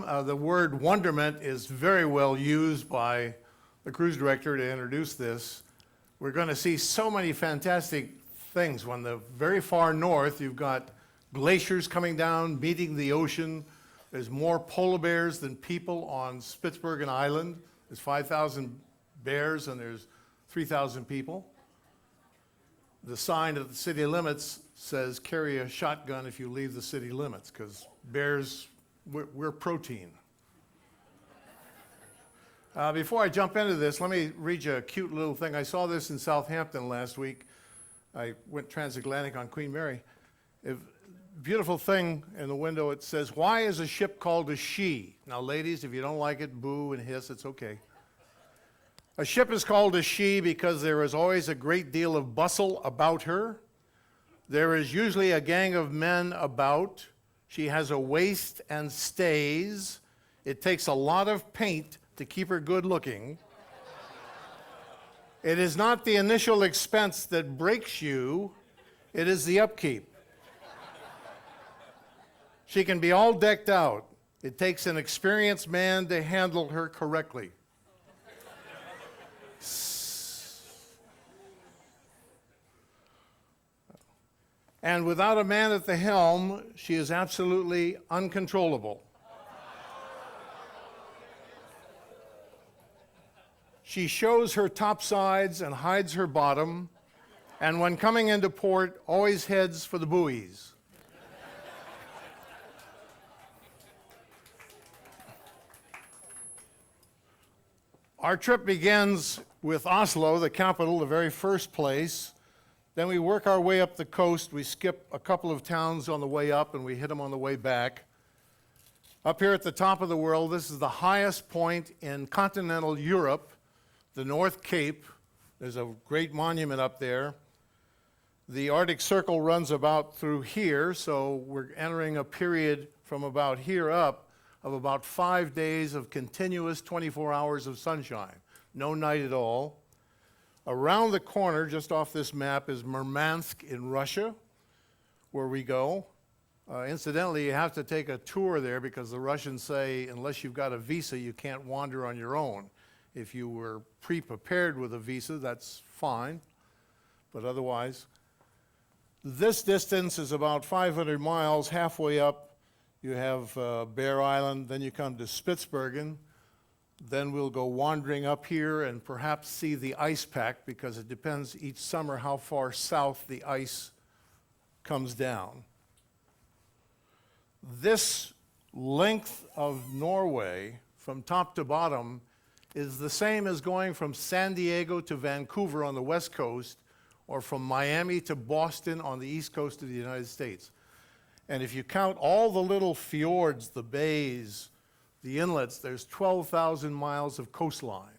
The word wonderment is very well used by the cruise director to introduce this. We're going to see so many fantastic things. When the very far north, you've got glaciers coming down, meeting the ocean. There's more polar bears than people on Spitsbergen Island. There's 5,000 bears and there's 3,000 people. The sign at the city limits says carry a shotgun if you leave the city limits, because bears, we're protein. Before I jump into this, let me read you a cute little thing. I saw this in Southampton last week. I went transatlantic on Queen Mary. Beautiful thing in the window, it says, "Why is a ship called a she?" Now, ladies, if you don't like it, boo and hiss, it's okay. A ship is called a she because there is always a great deal of bustle about her. There is usually a gang of men about. She has a waist and stays. It takes a lot of paint to keep her good looking. It is not the initial expense that breaks you, it is the upkeep. She can be all decked out. It takes an experienced man to handle her correctly. And without a man at the helm, she is absolutely uncontrollable. She shows her top sides and hides her bottom, and when coming into port, always heads for the buoys. Our trip begins with Oslo, the capital, the very first place. Then we work our way up the coast. We skip a couple of towns on the way up, and we hit them on the way back. Up here at the top of the world, this is the highest point in continental Europe, the North Cape. There's a great monument up there. The Arctic Circle runs about through here, so we're entering a period from about here up of about 5 days of continuous 24 hours of sunshine. No night at all. Around the corner, just off this map, is Murmansk in Russia, where we go. Incidentally, you have to take a tour there because the Russians say, unless you've got a visa, you can't wander on your own. If you were pre-prepared with a visa, that's fine, but otherwise. This distance is about 500 miles. Halfway up, you have Bear Island, then you come to Spitsbergen. Then we'll go wandering up here and perhaps see the ice pack, because it depends each summer how far south the ice comes down. This length of Norway from top to bottom is the same as going from San Diego to Vancouver on the west coast, or from Miami to Boston on the east coast of the United States. And if you count all the little fjords, the bays, the inlets, there's 12,000 miles of coastline.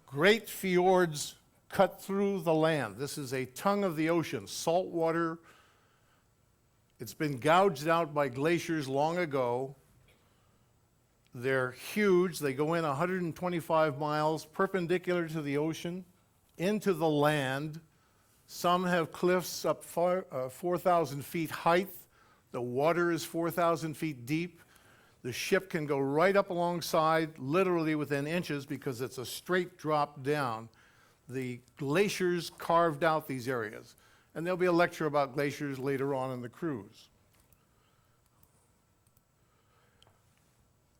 Great fjords cut through the land. This is a tongue of the ocean, salt water. It's been gouged out by glaciers long ago. They're huge. They go in 125 miles perpendicular to the ocean, into the land. Some have cliffs up 4,000 feet height. The water is 4,000 feet deep. The ship can go right up alongside, literally within inches, because it's a straight drop down. The glaciers carved out these areas. And there'll be a lecture about glaciers later on in the cruise.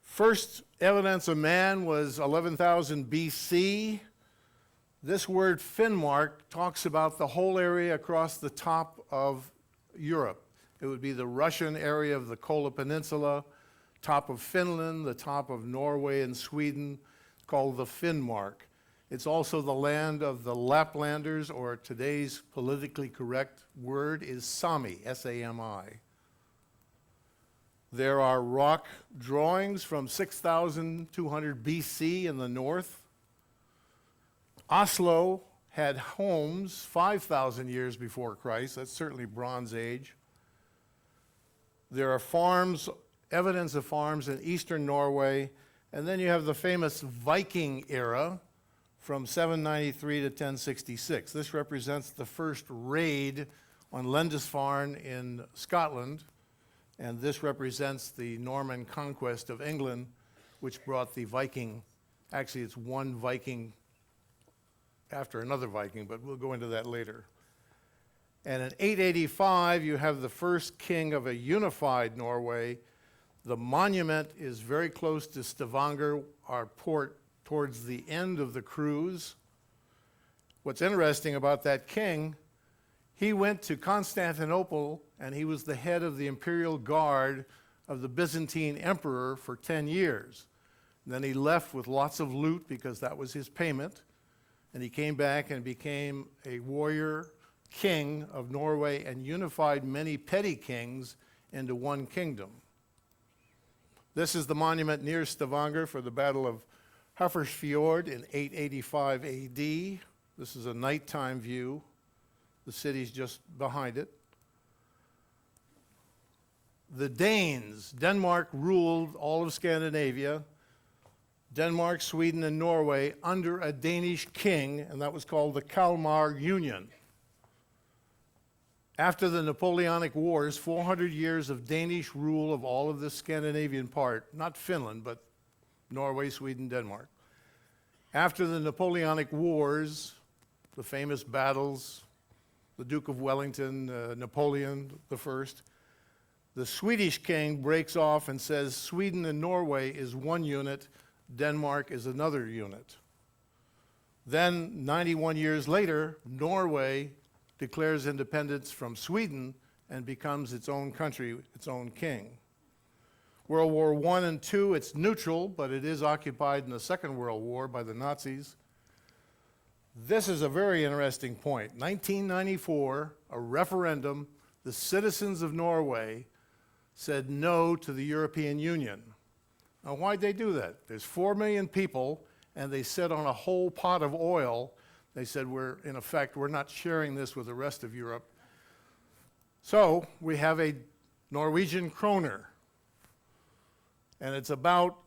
First evidence of man was 11,000 BC. This word Finnmark talks about the whole area across the top of Europe. It would be the Russian area of the Kola Peninsula, top of Finland, the top of Norway and Sweden, called the Finnmark. It's also the land of the Laplanders, or today's politically correct word is Sami, S-A-M-I. There are rock drawings from 6,200 BC in the north. Oslo had homes 5,000 years before Christ. That's certainly Bronze Age. There are farms, evidence of farms in eastern Norway, and then you have the famous Viking era from 793 to 1066. This represents the first raid on Lindisfarne in Scotland, And this represents the Norman conquest of England, which brought the Viking. Actually, it's one Viking after another Viking, but we'll go into that later. And in 885, you have the first king of a unified Norway. The monument is very close to Stavanger, our port, towards the end of the cruise. What's interesting about that king, he went to Constantinople and he was the head of the imperial guard of the Byzantine emperor for 10 years. And then he left with lots of loot because that was his payment. And he came back and became a warrior king of Norway and unified many petty kings into one kingdom. This is the monument near Stavanger for the Battle of Hafrsfjord in 885 AD. This is a nighttime view. The city's just behind it. The Danes, Denmark ruled all of Scandinavia. Denmark, Sweden, and Norway under a Danish king, and that was called the Kalmar Union. After the Napoleonic Wars, 400 years of Danish rule of all of this Scandinavian part, not Finland, but Norway, Sweden, Denmark. After the Napoleonic Wars, the famous battles, the Duke of Wellington, Napoleon I, the Swedish king breaks off and says Sweden and Norway is one unit, Denmark is another unit. Then, 91 years later, Norway declares independence from Sweden and becomes its own country, its own king. World War I and II, it's neutral, but it is occupied in the Second World War by the Nazis. This is a very interesting point. 1994, a referendum, the citizens of Norway said no to the European Union. Now, why'd they do that? There's 4 million people, and they sit on a whole pot of oil. They said, in effect, we're not sharing this with the rest of Europe. So we have a Norwegian kroner, and it's about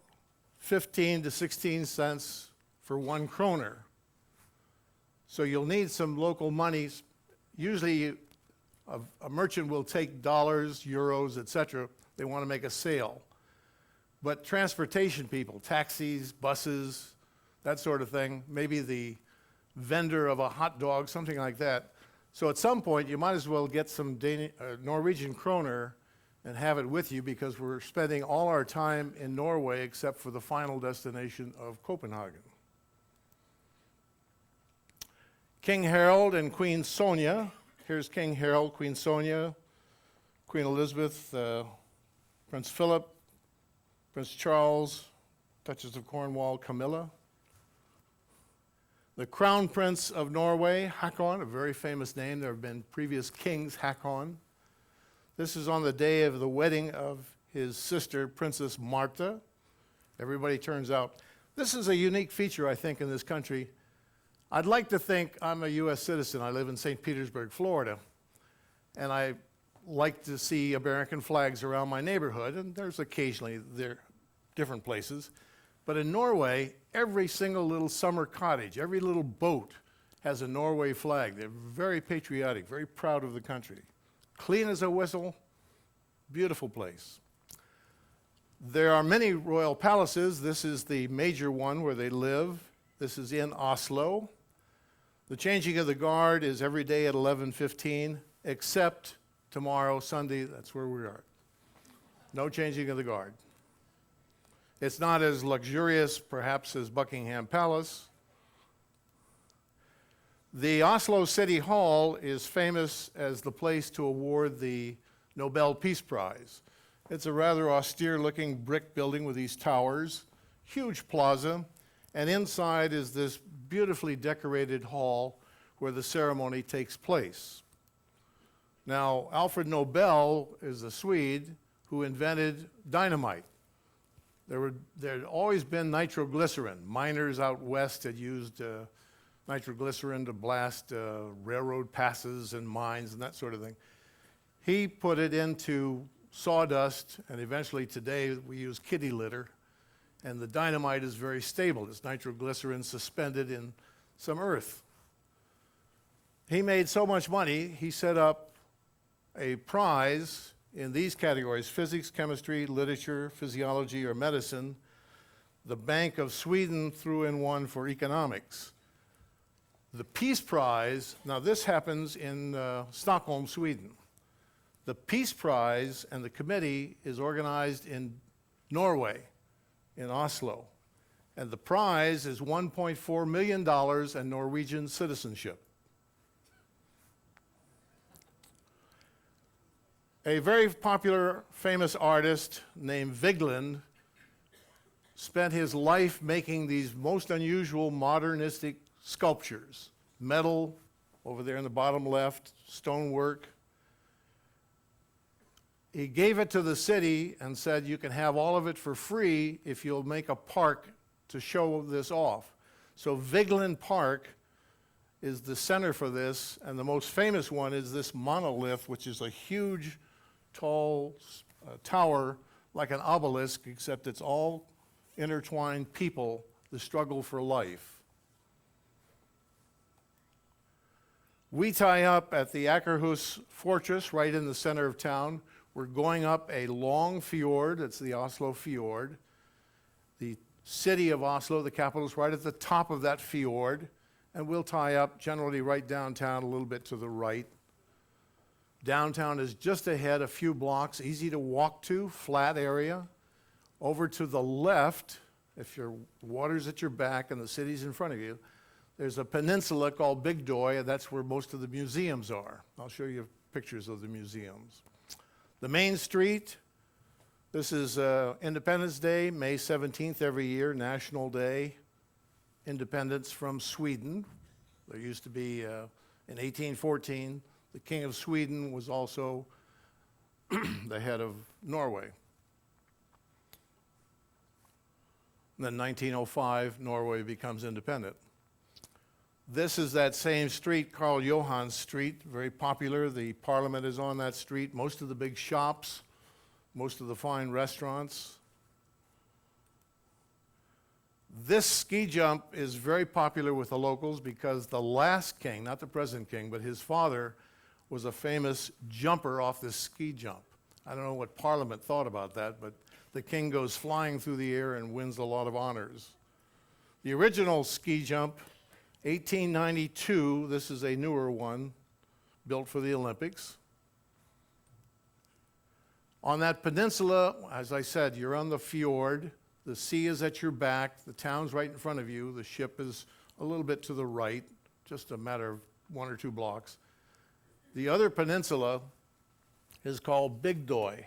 15 to 16 cents for 1 kroner. So you'll need some local monies. Usually a merchant will take dollars, euros, etc. They want to make a sale. But transportation people, taxis, buses, that sort of thing, maybe the vendor of a hot dog, something like that. So at some point, you might as well get some Norwegian kroner and have it with you, because we're spending all our time in Norway except for the final destination of Copenhagen. King Harold and Queen Sonja. Here's King Harold, Queen Sonja, Queen Elizabeth, Prince Philip, Prince Charles, Duchess of Cornwall, Camilla. The Crown Prince of Norway, Haakon, a very famous name. There have been previous kings, Haakon. This is on the day of the wedding of his sister, Princess Martha. Everybody turns out. This is a unique feature, I think, in this country. I'd like to think I'm a U.S. citizen. I live in St. Petersburg, Florida, and I like to see American flags around my neighborhood, and there's occasionally there different places. But in Norway, every single little summer cottage, every little boat has a Norway flag. They're very patriotic, very proud of the country. Clean as a whistle, beautiful place. There are many royal palaces. This is the major one where they live. This is in Oslo. The changing of the guard is every day at 11:15, except tomorrow, Sunday, that's where we are. No changing of the guard. It's not as luxurious, perhaps, as Buckingham Palace. The Oslo City Hall is famous as the place to award the Nobel Peace Prize. It's a rather austere-looking brick building with these towers, huge plaza, and inside is this beautifully decorated hall where the ceremony takes place. Now, Alfred Nobel is a Swede who invented dynamite. There had always been nitroglycerin. Miners out west had used nitroglycerin to blast railroad passes and mines and that sort of thing. He put it into sawdust, and eventually today we use kitty litter, and the dynamite is very stable. It's nitroglycerin suspended in some earth. He made so much money, he set up a prize in these categories: physics, chemistry, literature, physiology, or medicine. The Bank of Sweden threw in one for economics. The Peace Prize, now this happens in Stockholm, Sweden. The Peace Prize and the committee is organized in Norway, in Oslo. And the prize is $1.4 million and Norwegian citizenship. A very popular, famous artist named Vigeland spent his life making these most unusual modernistic sculptures. Metal, over there in the bottom left, stonework. He gave it to the city and said, you can have all of it for free if you'll make a park to show this off. So Vigeland Park is the center for this, and the most famous one is this monolith, which is a huge, tall tower, like an obelisk, except it's all intertwined people, the struggle for life. We tie up at the Akerhus Fortress, right in the center of town. We're going up a long fjord, it's the Oslo Fjord. The city of Oslo, the capital, is right at the top of that fjord, and we'll tie up generally right downtown, a little bit to the right. Downtown is just ahead, a few blocks, easy to walk to, flat area. Over to the left, if your water's at your back and the city's in front of you, there's a peninsula called Bygdøy, and that's where most of the museums are. I'll show you pictures of the museums. The main street, this is Independence Day, May 17th every year, National Day, independence from Sweden. There used to be, in 1814, the King of Sweden was also the head of Norway. And then 1905, Norway becomes independent. This is that same street, Karl Johan Street, very popular. The parliament is on that street. Most of the big shops, most of the fine restaurants. This ski jump is very popular with the locals because the last king, not the present king, but his father was a famous jumper off this ski jump. I don't know what Parliament thought about that, but the king goes flying through the air and wins a lot of honors. The original ski jump, 1892, this is a newer one, built for the Olympics. On that peninsula, as I said, you're on the fjord, the sea is at your back, the town's right in front of you, the ship is a little bit to the right, just a matter of 1 or 2 blocks. The other peninsula is called Bygdøy,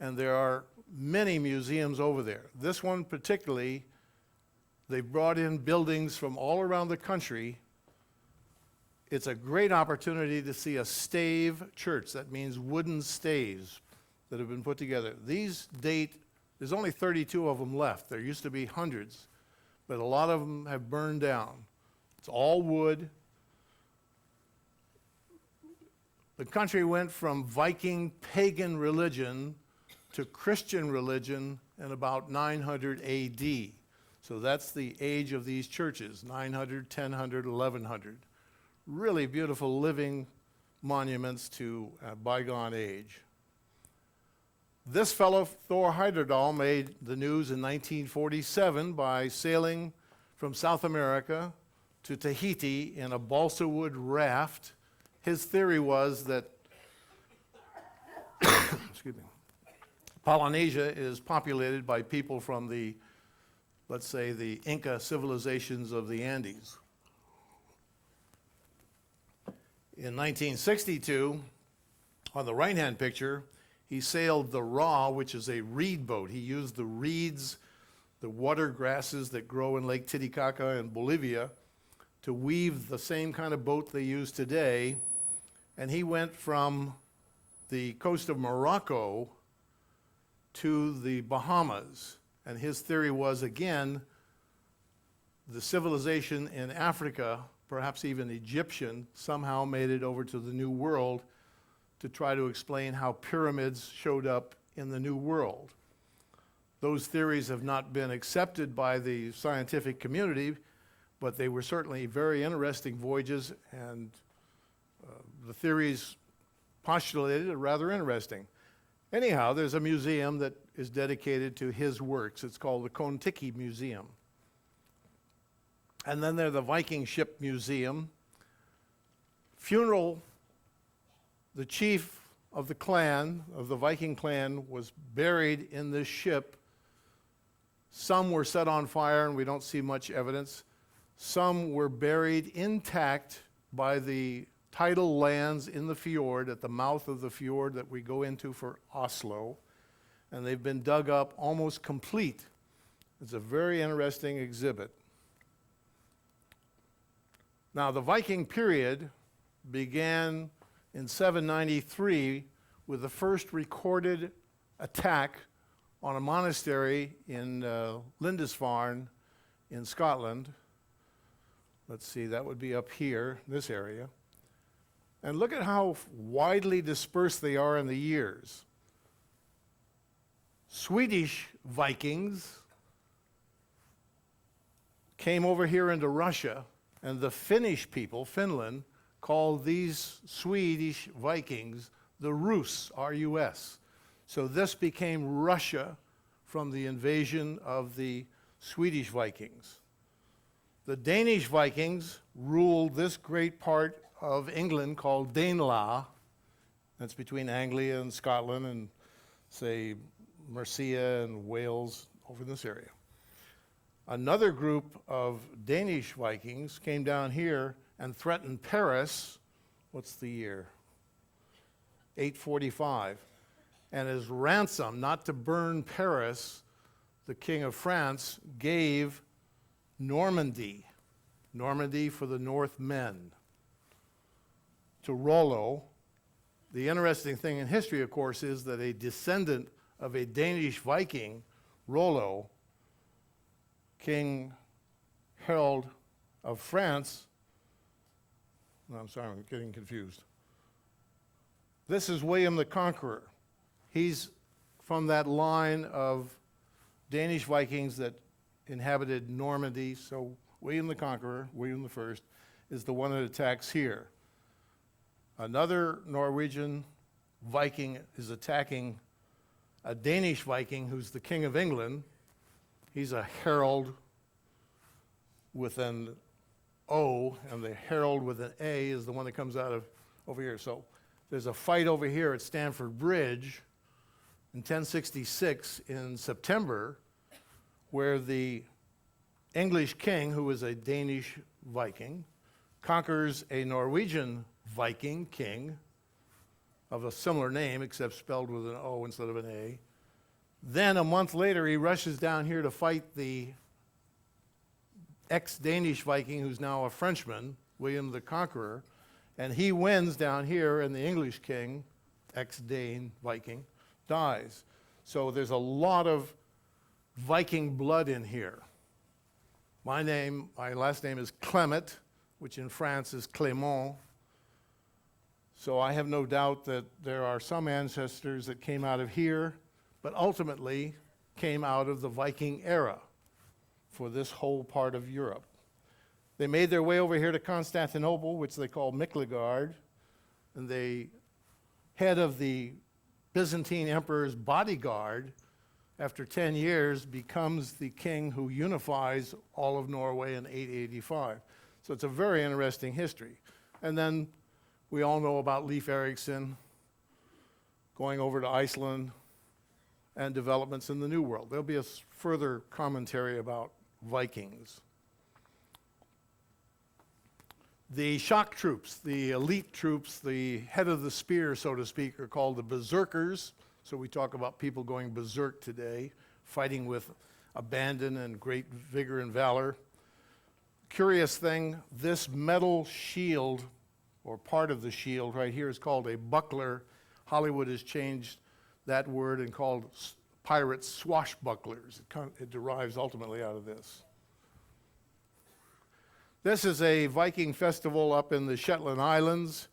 and there are many museums over there. This one particularly, they brought in buildings from all around the country. It's a great opportunity to see a stave church. That means wooden staves that have been put together. These date, there's only 32 of them left. There used to be hundreds, but a lot of them have burned down. It's all wood. The country went from Viking pagan religion to Christian religion in about 900 AD. So that's the age of these churches, 900, 1000, 1100. Really beautiful living monuments to a bygone age. This fellow, Thor Heyerdahl, made the news in 1947 by sailing from South America to Tahiti in a balsa wood raft. His theory was that excuse me, Polynesia is populated by people from the, let's say, the Inca civilizations of the Andes. In 1962, on the right-hand picture, he sailed the Ra, which is a reed boat. He used the reeds, the water grasses that grow in Lake Titicaca in Bolivia, to weave the same kind of boat they use today. And he went from the coast of Morocco to the Bahamas. And his theory was, again, the civilization in Africa, perhaps even Egyptian, somehow made it over to the New World to try to explain how pyramids showed up in the New World. Those theories have not been accepted by the scientific community, but they were certainly very interesting voyages, and the theories postulated are rather interesting. Anyhow, there's a museum that is dedicated to his works. It's called the Kon-Tiki Museum. And then there's the Viking Ship Museum. Funeral, the chief of the clan, of the Viking clan, was buried in this ship. Some were set on fire, and we don't see much evidence. Some were buried intact by the tidal lands in the fjord, at the mouth of the fjord that we go into for Oslo. And they've been dug up almost complete. It's a very interesting exhibit. Now, the Viking period began in 793 with the first recorded attack on a monastery in Lindisfarne in Scotland. Let's see, that would be up here, this area. And look at how widely dispersed they are in the years. Swedish Vikings came over here into Russia, and the Finnish people, Finland, called these Swedish Vikings the Rus, R-U-S. So this became Russia from the invasion of the Swedish Vikings. The Danish Vikings ruled this great part of England called Danelaw. That's between Anglia and Scotland and, say, Mercia and Wales, over in this area. Another group of Danish Vikings came down here and threatened Paris. What's the year? 845. And as ransom, not to burn Paris, the King of France gave Normandy for the Northmen, to Rollo. The interesting thing in history, of course, is that a descendant of a Danish Viking, Rollo, King Harold of France, no, I'm sorry, I'm getting confused. This is William the Conqueror. He's from that line of Danish Vikings that inhabited Normandy, so William the Conqueror, William I, is the one that attacks here. Another Norwegian Viking is attacking a Danish Viking who's the King of England. He's a Harold with an O, and the Harold with an A is the one that comes out of over here. So there's a fight over here at Stamford Bridge in 1066 in September, where the English king, who is a Danish Viking, conquers a Norwegian Viking king of a similar name, except spelled with an O instead of an A. Then a month later, he rushes down here to fight the ex-Danish Viking, who's now a Frenchman, William the Conqueror, and he wins down here, and the English king, ex-Dane Viking, dies. So there's a lot of Viking blood in here. My last name is Clement, which in France is Clement. So I have no doubt that there are some ancestors that came out of here, but ultimately came out of the Viking era for this whole part of Europe. They made their way over here to Constantinople, which they call Miklagard, and the head of the Byzantine emperor's bodyguard, after 10 years, becomes the king who unifies all of Norway in 885. So it's a very interesting history. And then we all know about Leif Erikson going over to Iceland and developments in the New World. There'll be a further commentary about Vikings. The shock troops, the elite troops, the head of the spear, so to speak, are called the berserkers. So we talk about people going berserk today, fighting with abandon and great vigor and valor. Curious thing, this metal shield, or part of the shield right here, is called a buckler. Hollywood has changed that word and called pirates swashbucklers. It derives ultimately out of this. This is a Viking festival up in the Shetland Islands.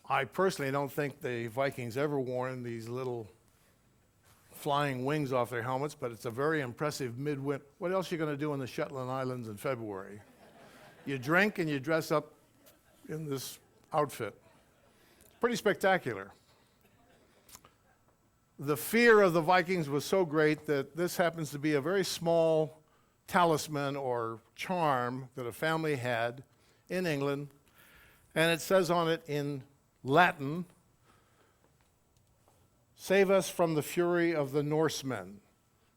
I personally don't think the Vikings ever worn these little flying wings off their helmets, but it's a very impressive midwinter. What else are you going to do in the Shetland Islands in February? You drink and you dress up in this outfit. It's pretty spectacular. The fear of the Vikings was so great that this happens to be a very small talisman or charm that a family had in England, and it says on it in Latin, "Save us from the fury of the Norsemen,"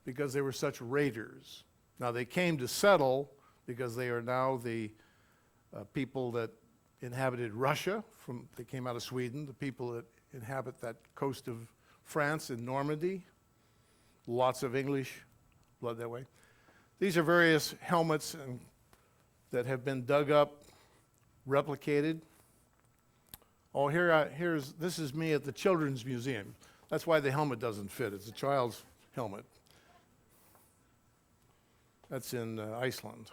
because they were such raiders. Now they came to settle because they are now the people that inhabited Russia. They came out of Sweden, the people that inhabit that coast of France in Normandy. Lots of English blood that way. These are various helmets that have been dug up, replicated. Oh, this is me at the Children's Museum. That's why the helmet doesn't fit. It's a child's helmet. That's in Iceland.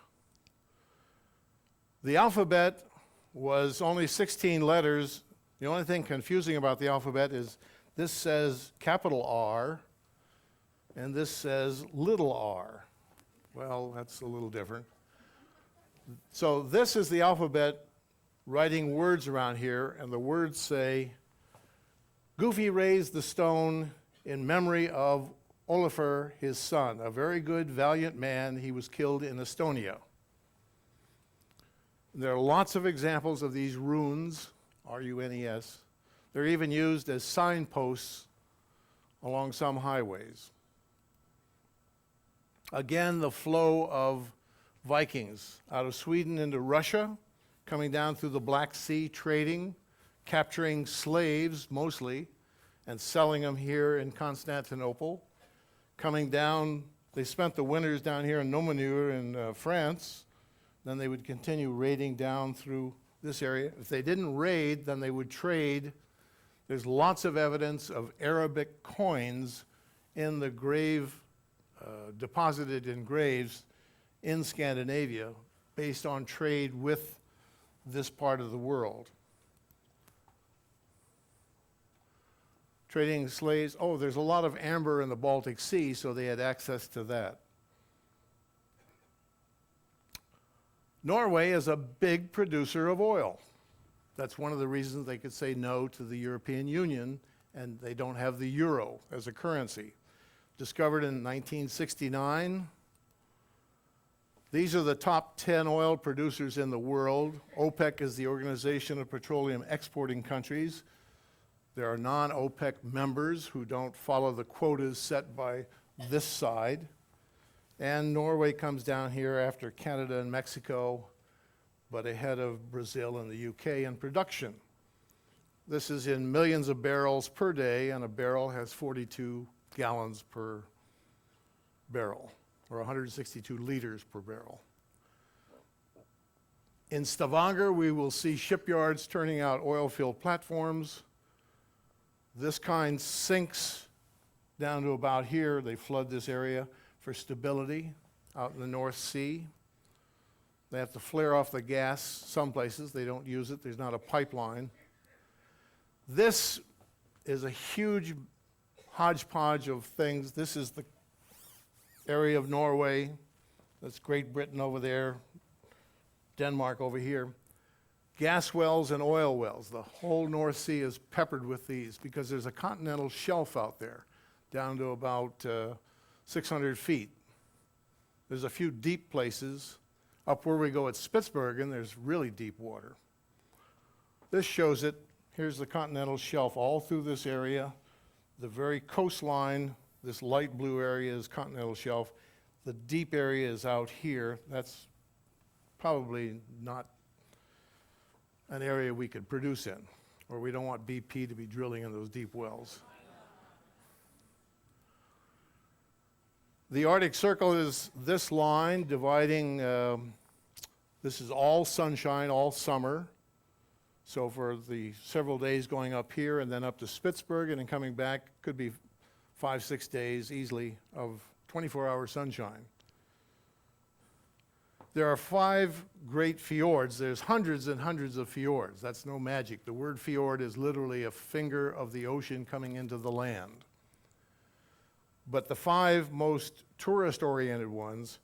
The alphabet was only 16 letters. The only thing confusing about the alphabet is this says capital R, and this says little r. Well, that's a little different. So this is the alphabet writing words around here, and the words say, "Goofy raised the stone in memory of Olafur, his son, a very good, valiant man. He was killed in Estonia." There are lots of examples of these runes, R-U-N-E-S. They're even used as signposts along some highways. Again, the flow of Vikings out of Sweden into Russia, coming down through the Black Sea, trading, capturing slaves mostly, and selling them here in Constantinople. Coming down, they spent the winters down here in Nomenure in France. Then they would continue raiding down through this area. If they didn't raid, then they would trade. There's lots of evidence of Arabic coins in the grave, deposited in graves in Scandinavia based on trade with this part of the world. Trading slaves. Oh, there's a lot of amber in the Baltic Sea, so they had access to that. Norway is a big producer of oil. That's one of the reasons they could say no to the European Union, and they don't have the euro as a currency. Discovered in 1969. These are the top 10 oil producers in the world. OPEC is the Organization of Petroleum Exporting Countries. There are non-OPEC members who don't follow the quotas set by this side. And Norway comes down here after Canada and Mexico, but ahead of Brazil and the UK in production. This is in millions of barrels per day, and a barrel has 42 gallons per barrel, or 162 liters per barrel. In Stavanger, we will see shipyards turning out oil-filled platforms. This kind sinks down to about here. They flood this area for stability out in the North Sea. They have to flare off the gas some places. They don't use it. There's not a pipeline. This is a huge hodgepodge of things. This is the area of Norway. That's Great Britain over there, Denmark over here. Gas wells and oil wells. The whole North Sea is peppered with these because there's a continental shelf out there down to about 600 feet. There's a few deep places. Up where we go at Spitsbergen, there's really deep water. This shows it. Here's the continental shelf all through this area. The very coastline, this light blue area is continental shelf. The deep area is out here. That's probably not an area we could produce in, or we don't want BP to be drilling in those deep wells. The Arctic Circle is this line dividing, this is all sunshine, all summer. So for the several days going up here and then up to Spitsbergen and coming back, could be 5-6 days easily of 24-hour sunshine. There are 5 great fjords. There's hundreds and hundreds of fjords. That's no magic. The word fjord is literally a finger of the ocean coming into the land. But the 5 most tourist-oriented ones,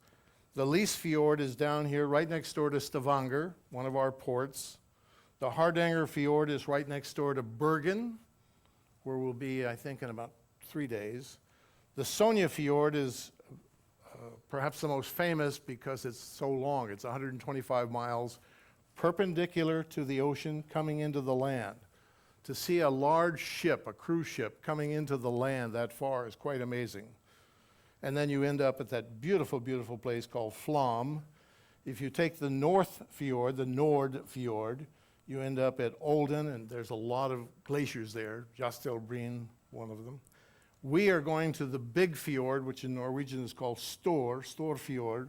the Lyse Fjord is down here right next door to Stavanger, one of our ports. The Hardanger Fjord is right next door to Bergen, where we'll be, I think, in about 3 days. The Sonia Fjord is perhaps the most famous because it's so long. It's 125 miles perpendicular to the ocean coming into the land. To see a large ship, a cruise ship, coming into the land that far is quite amazing. And then you end up at that beautiful, beautiful place called Flom. If you take the North Fjord, the Nord Fjord, you end up at Olden, and there's a lot of glaciers there, Jastelbreen, one of them. We are going to the big fjord, which in Norwegian is called Stor Fjord,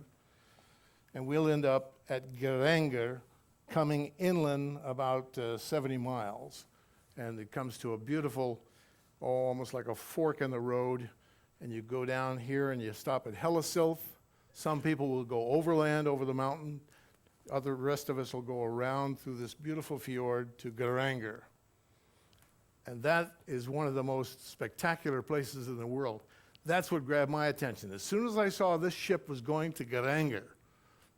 and we'll end up at Geiranger, coming inland about 70 miles. And it comes to a beautiful, almost like a fork in the road, and you go down here and you stop at Hellesilth. Some people will go overland over the mountain. The rest of us will go around through this beautiful fjord to Geiranger. And that is one of the most spectacular places in the world. That's what grabbed my attention. As soon as I saw this ship was going to Geiranger,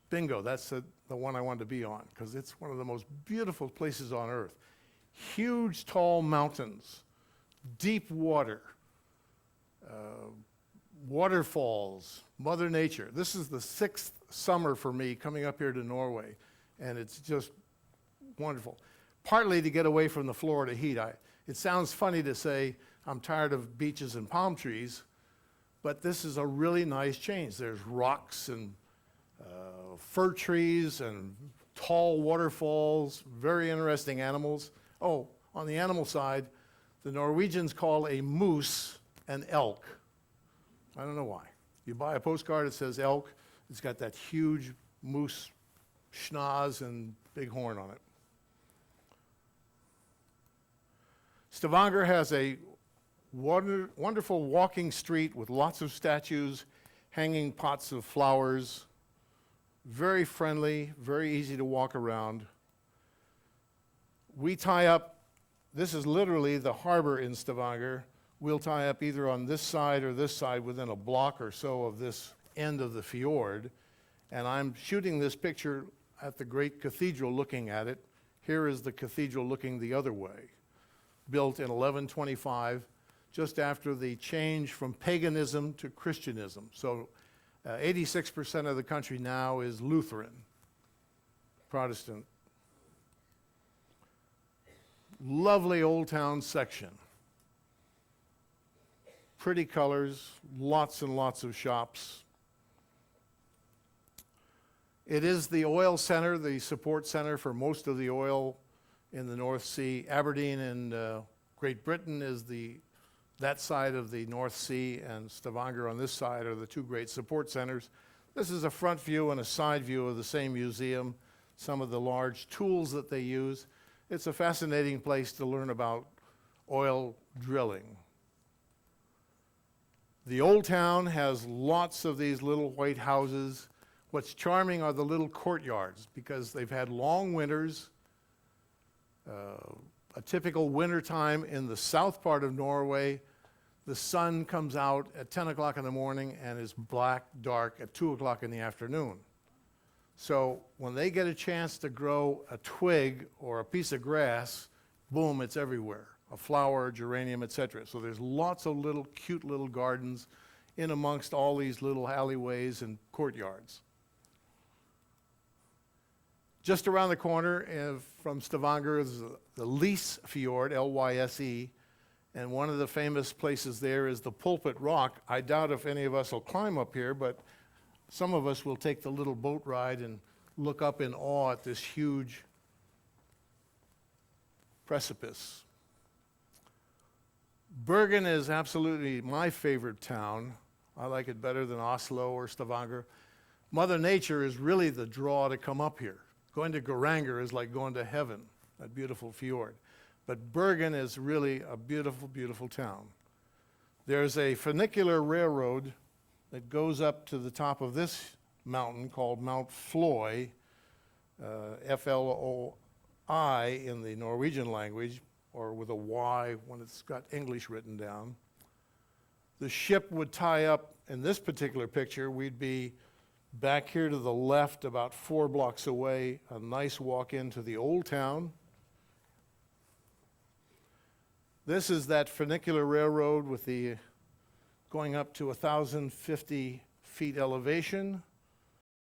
bingo, that's the one I wanted to be on, because it's one of the most beautiful places on earth. Huge, tall mountains, deep water, waterfalls, Mother Nature. This is the 6th summer for me coming up here to Norway, and it's just wonderful. Partly to get away from the Florida heat. It sounds funny to say I'm tired of beaches and palm trees, but this is a really nice change. There's rocks and fir trees and tall waterfalls, very interesting animals. Oh, on the animal side, the Norwegians call a moose an elk. I don't know why. You buy a postcard, it says elk. It's got that huge moose schnoz and big horn on it. Stavanger has a wonderful walking street with lots of statues, hanging pots of flowers. Very friendly, very easy to walk around. We tie up, this is literally the harbor in Stavanger. We'll tie up either on this side or this side within a block or so of this end of the fjord. And I'm shooting this picture at the great cathedral looking at it. Here is the cathedral looking the other way, built in 1125, just after the change from paganism to Christianism. So 86% of the country now is Lutheran, Protestant. Lovely old town section. Pretty colors, lots and lots of shops. It is the oil center, the support center for most of the oil in the North Sea. Aberdeen in Great Britain is that side of the North Sea, and Stavanger on this side are the two great support centers. This is a front view and a side view of the same museum, some of the large tools that they use. It's a fascinating place to learn about oil drilling. The old town has lots of these little white houses. What's charming are the little courtyards, because they've had long winters. A typical winter time in the south part of Norway, the sun comes out at 10 o'clock in the morning and is black, dark at 2 o'clock in the afternoon. So when they get a chance to grow a twig or a piece of grass, boom, it's everywhere. A flower, geranium, etc. So there's lots of little cute little gardens in amongst all these little alleyways and courtyards. Just around the corner from Stavanger is the Lyse Fjord, L-Y-S-E, and one of the famous places there is the Pulpit Rock. I doubt if any of us will climb up here, but some of us will take the little boat ride and look up in awe at this huge precipice. Bergen is absolutely my favorite town. I like it better than Oslo or Stavanger. Mother Nature is really the draw to come up here. Going to Geiranger is like going to heaven, that beautiful fjord. But Bergen is really a beautiful, beautiful town. There's a funicular railroad that goes up to the top of this mountain called Mount Floy, F-L-O-I in the Norwegian language, or with a Y when it's got English written down. The ship would tie up, in this particular picture, we'd be back here to the left, about 4 blocks away, a nice walk into the old town. This is that funicular railroad with the going up to 1,050 feet elevation.